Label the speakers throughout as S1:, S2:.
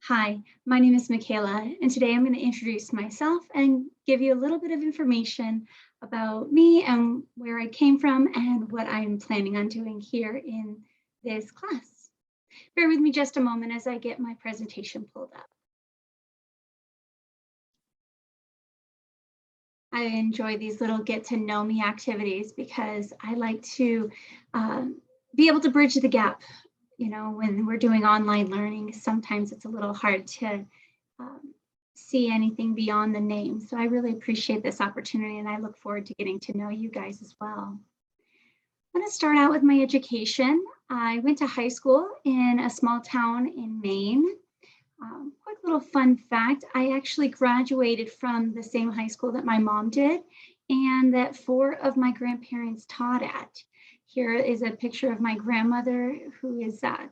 S1: Hi, my name is Michaela, and today I'm going to introduce myself and give you a little bit of information about me and where I came from and what I'm planning on doing here in this class. Bear with me just a moment as I get my presentation pulled up. I enjoy these little get to know me activities because I like to be able to bridge the gap. You know, when we're doing online learning, sometimes it's a little hard to um, see anything beyond the name. So I really appreciate this opportunity and I look forward to getting to know you guys as well. I'm going to start out with my education. I went to high school in a small town in Maine. Quick little fun fact, I actually graduated from the same high school that my mom did and that four of my grandparents taught at. Here is a picture of my grandmother who is at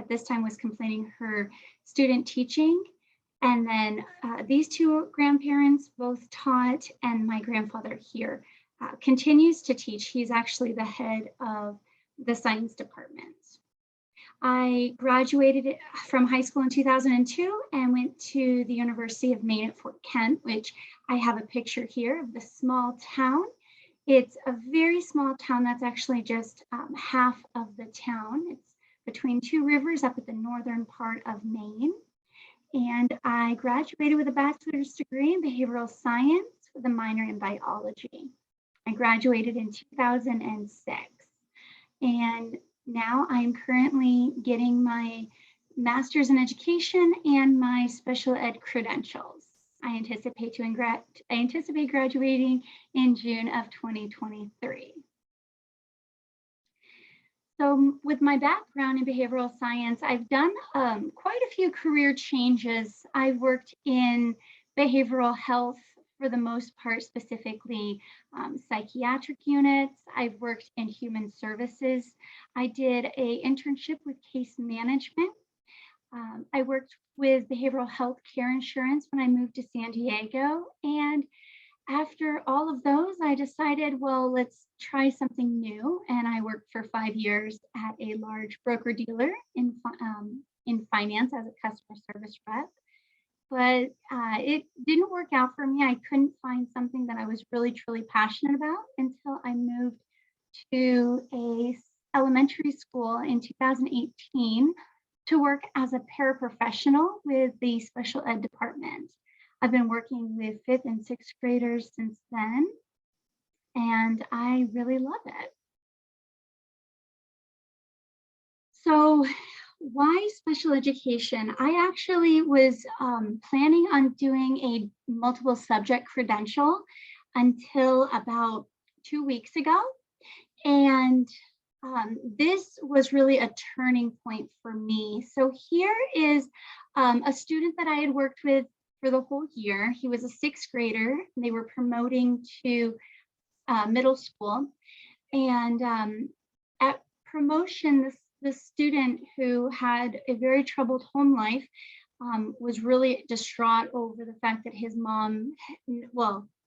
S1: this time was completing her student teaching. And then these two grandparents both taught, and my grandfather here continues to teach. He's actually the head of the science department. I graduated from high school in 2002 and went to the University of Maine at Fort Kent, which I have a picture here of the small town. It's a very small town that's actually just half of the town. It's between two rivers up at the northern part of Maine. And I graduated with a bachelor's degree in behavioral science with a minor in biology. I graduated in 2006. And now I'm currently getting my master's in education and my special ed credentials. I anticipate graduating in June of 2023. So with my background in behavioral science, I've done quite a few career changes. I've worked in behavioral health for the most part, specifically psychiatric units. I've worked in human services. I did an internship with case management. I worked with behavioral health care insurance when I moved to San Diego. And after all of those, I decided, well, let's try something new. And I worked for 5 years at a large broker dealer in finance as a customer service rep. But it didn't work out for me. I couldn't find something that I was really, truly passionate about until I moved to a elementary school in 2018 to work as a paraprofessional with the special ed department. I've been working with 5th and 6th graders since then, and I really love it. So why special education? I actually was planning on doing a multiple subject credential until about 2 weeks ago. And this was really a turning point for me. So here is a student that I had worked with for the whole year. He was a 6th grader. And they were promoting to middle school. And at promotion, the student who had a very troubled home life was really distraught over the fact that his mom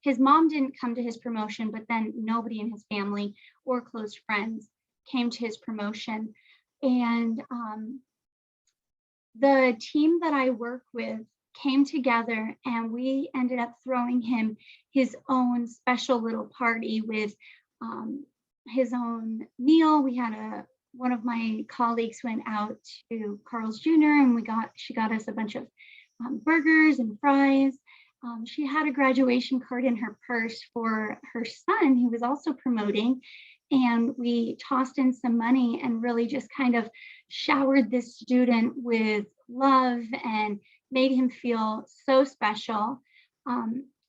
S1: didn't come to his promotion, but then nobody in his family or close friends came to his promotion. And the team that I work with came together and we ended up throwing him his own special little party with his own meal. We had one of my colleagues went out to Carl's Jr. and she got us a bunch of burgers and fries. She had a graduation card in her purse for her son who was also promoting. And we tossed in some money and really just kind of showered this student with love and made him feel so special.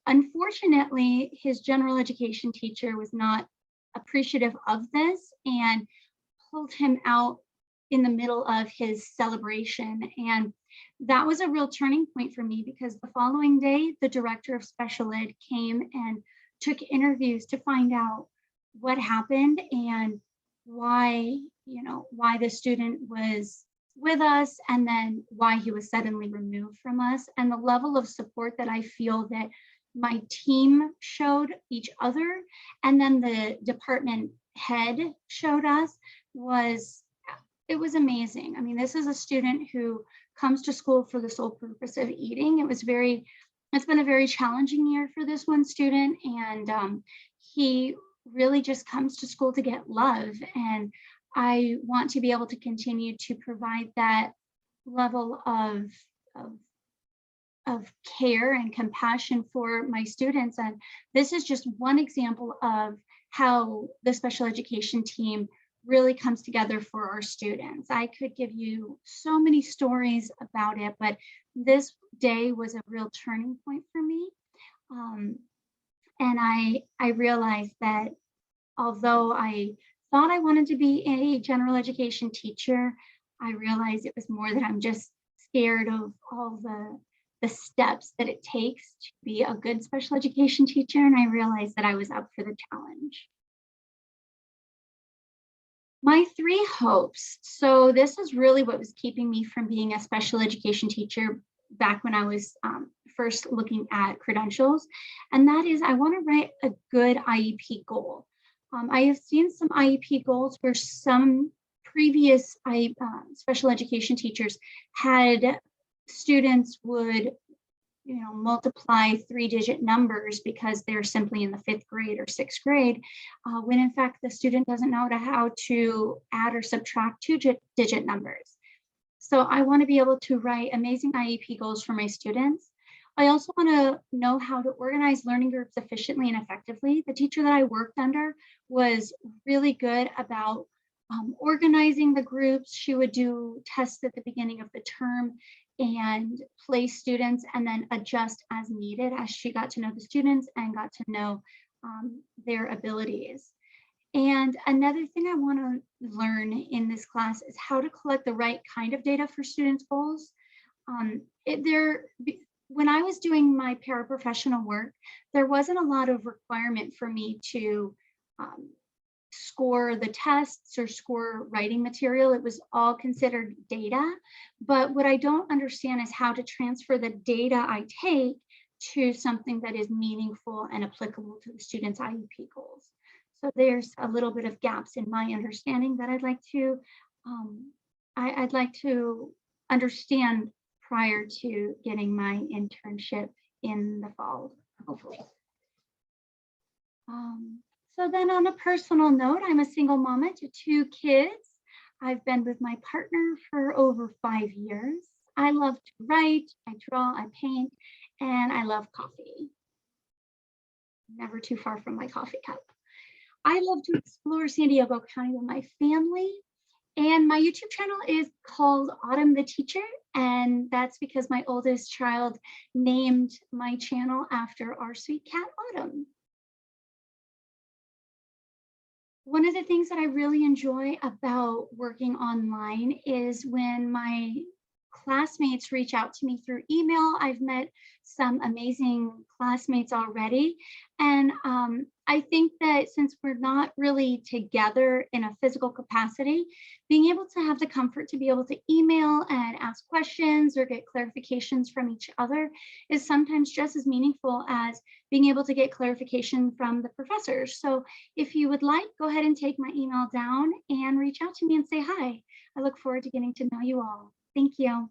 S1: Unfortunately, his general education teacher was not appreciative of this and pulled him out in the middle of his celebration. And that was a real turning point for me because the following day, the director of special ed came and took interviews to find out what happened and why the student was with us and then why he was suddenly removed from us. And the level of support that I feel that my team showed each other and then the department head showed us was amazing. I mean, this is a student who comes to school for the sole purpose of eating. It's been a very challenging year for this one student, and he really just comes to school to get love. And I want to be able to continue to provide that level of of care and compassion for my students. And this is just one example of how the special education team really comes together for our students. I could give you so many stories about it, but this day was a real turning point for me. Um, and I realized that although I thought I wanted to be a general education teacher, I realized it was more that I'm just scared of all the steps that it takes to be a good special education teacher. And I realized that I was up for the challenge. My three hopes. So this is really what was keeping me from being a special education teacher back when I was first looking at credentials. And that is, I want to write a good IEP goal. I have seen some IEP goals where some previous special education teachers had students would multiply 3-digit numbers because they're simply in the 5th grade or 6th grade, when in fact the student doesn't know how to add or subtract 2-digit numbers. So I want to be able to write amazing IEP goals for my students. I also want to know how to organize learning groups efficiently and effectively. The teacher that I worked under was really good about organizing the groups. She would do tests at the beginning of the term and place students and then adjust as needed as she got to know the students and got to know their abilities. And another thing I want to learn in this class is how to collect the right kind of data for students' goals. When I was doing my paraprofessional work, there wasn't a lot of requirement for me to score the tests or score writing material. It was all considered data. But what I don't understand is how to transfer the data I take to something that is meaningful and applicable to the students' IEP goals. So there's a little bit of gaps in my understanding that I'd like to understand prior to getting my internship in the fall, hopefully. So then on a personal note, I'm a single mama to 2 kids. I've been with my partner for over 5 years. I love to write, I draw, I paint, and I love coffee. Never too far from my coffee cup. I love to explore San Diego County with my family. And my YouTube channel is called Autumn the Teacher. And that's because my oldest child named my channel after our sweet cat, Autumn. One of the things that I really enjoy about working online is when my classmates reach out to me through email. I've met some amazing classmates already. And I think that since we're not really together in a physical capacity, being able to have the comfort to be able to email and ask questions or get clarifications from each other is sometimes just as meaningful as being able to get clarification from the professors. So if you would like, go ahead and take my email down and reach out to me and say hi. I look forward to getting to know you all. Thank you.